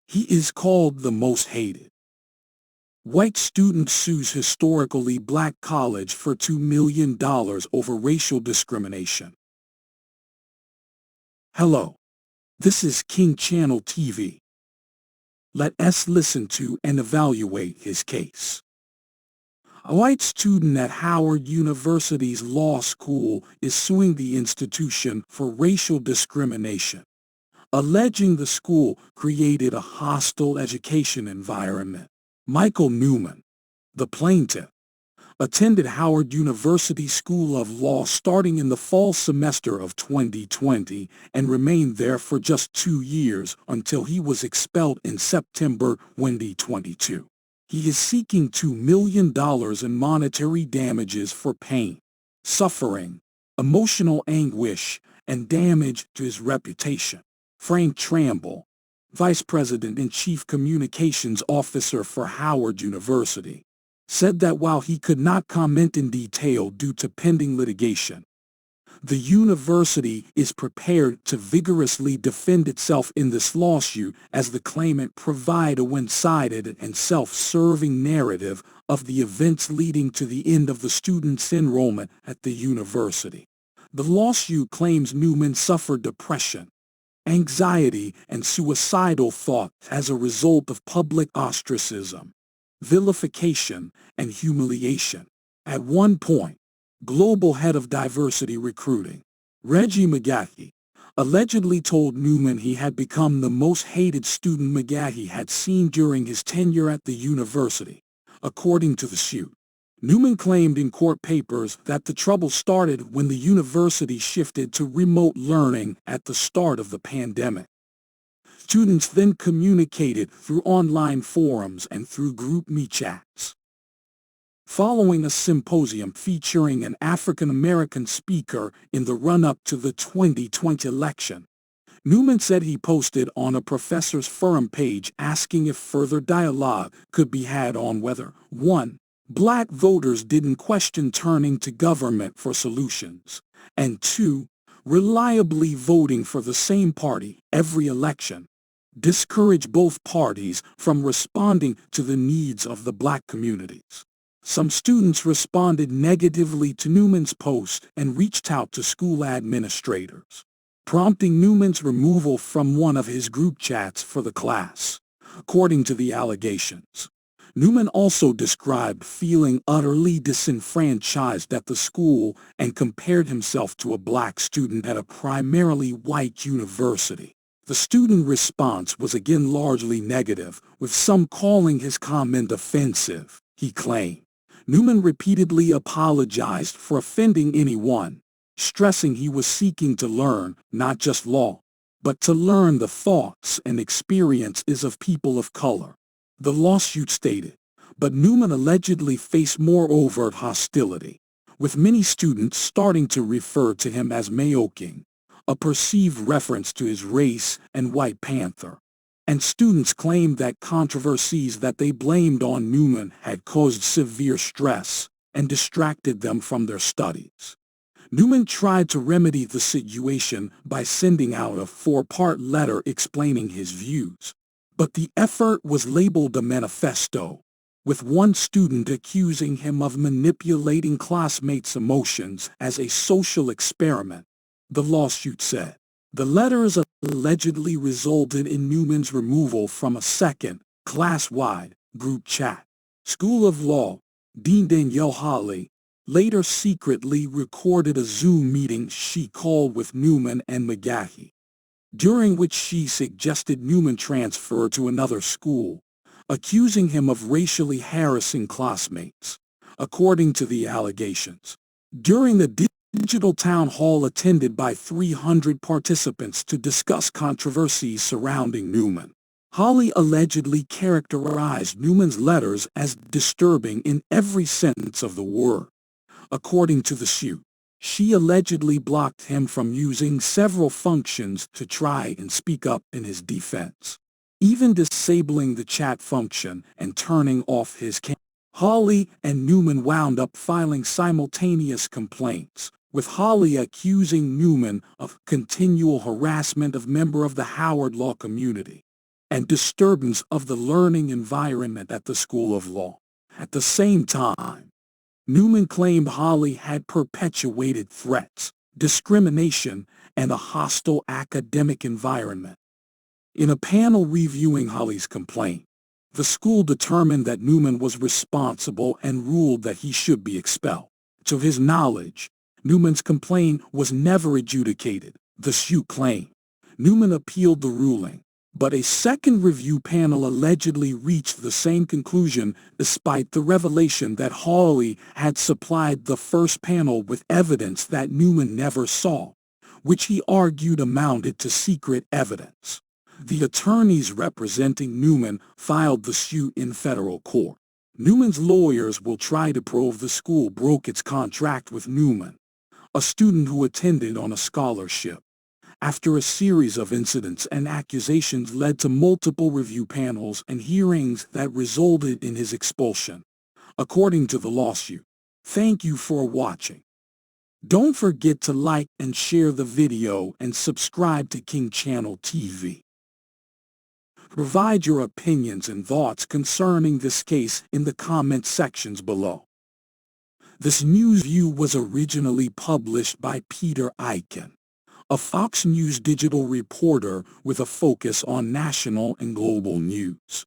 He is called the most hated. White student sues historically black college for $2 million over racial discrimination. Hello. This is King Channel TV. Let us listen to and evaluate his case. A white student at Howard University's law school is suing the institution for racial discrimination, alleging the school created a hostile education environment. Michael Newman, the plaintiff, attended Howard University School of Law starting in the fall semester of 2020 and remained there for just 2 years until he was expelled in September 2022. He is seeking $2 million in monetary damages for pain, suffering, emotional anguish, and damage to his reputation. Frank Tramble, Vice President and Chief Communications Officer for Howard University, said that while he could not comment in detail due to pending litigation, the university is prepared to vigorously defend itself in this lawsuit as the claimant provide a one-sided and self-serving narrative of the events leading to the end of the student's enrollment at the university. The lawsuit claims Newman suffered depression, anxiety, and suicidal thoughts as a result of public ostracism, vilification, and humiliation. At one point, global head of diversity recruiting, Reggie McGahey, allegedly told Newman he had become the most hated student McGahey had seen during his tenure at the university. According to the suit, Newman claimed in court papers that the trouble started when the university shifted to remote learning at the start of the pandemic. Students then communicated through online forums and through group me chats. Following a symposium featuring an African-American speaker in the run-up to the 2020 election, Newman said he posted on a professor's forum page asking if further dialogue could be had on whether 1. Black voters didn't question turning to government for solutions, and 2. Reliably voting for the same party every election, discourage both parties from responding to the needs of the black communities. Some students responded negatively to Newman's post and reached out to school administrators, prompting Newman's removal from one of his group chats for the class. According to the allegations, Newman also described feeling utterly disenfranchised at the school and compared himself to a black student at a primarily white university. The student response was again largely negative, with some calling his comment offensive, he claimed. Newman repeatedly apologized for offending anyone, stressing he was seeking to learn not just law, but to learn the thoughts and experiences of people of color. The lawsuit stated, but Newman allegedly faced more overt hostility, with many students starting to refer to him as Mayoking, a perceived reference to his race and White Panther. And students claimed that controversies that they blamed on Newman had caused severe stress and distracted them from their studies. Newman tried to remedy the situation by sending out a 4-part letter explaining his views, but the effort was labeled a manifesto, with one student accusing him of manipulating classmates' emotions as a social experiment. The lawsuit said. The letters allegedly resulted in Newman's removal from a second, class-wide, group chat. School of Law, Dean Danielle Hawley, later secretly recorded a Zoom meeting she called with Newman and McGahey, during which she suggested Newman transfer to another school, accusing him of racially harassing classmates. According to the allegations, during the digital town hall attended by 300 participants to discuss controversies surrounding Newman, Hawley allegedly characterized Newman's letters as disturbing in every sentence of the word. According to the suit, she allegedly blocked him from using several functions to try and speak up in his defense, even disabling the chat function and turning off his camera. Hawley and Newman wound up filing simultaneous complaints, with Hawley accusing Newman of continual harassment of members of the Howard law community. and disturbance of the learning environment at the School of Law. At the same time, Newman claimed Holly had perpetuated threats, discrimination, and a hostile academic environment. In a panel reviewing Holly's complaint, the school determined that Newman was responsible and ruled that he should be expelled. To his knowledge, Newman's complaint was never adjudicated, the SU claimed. Newman appealed the ruling, but a second review panel allegedly reached the same conclusion despite the revelation that Hawley had supplied the first panel with evidence that Newman never saw, which he argued amounted to secret evidence. The attorneys representing Newman filed the suit in federal court. Newman's lawyers will try to prove the school broke its contract with Newman, a student who attended on a scholarship. After a series of incidents and accusations led to multiple review panels and hearings that resulted in his expulsion, according to the lawsuit. Thank you for watching. Don't forget to like and share the video and subscribe to King Channel TV. Provide your opinions and thoughts concerning this case in the comment sections below. This news view was originally published by Peter Eichen, a Fox News digital reporter with a focus on national and global news.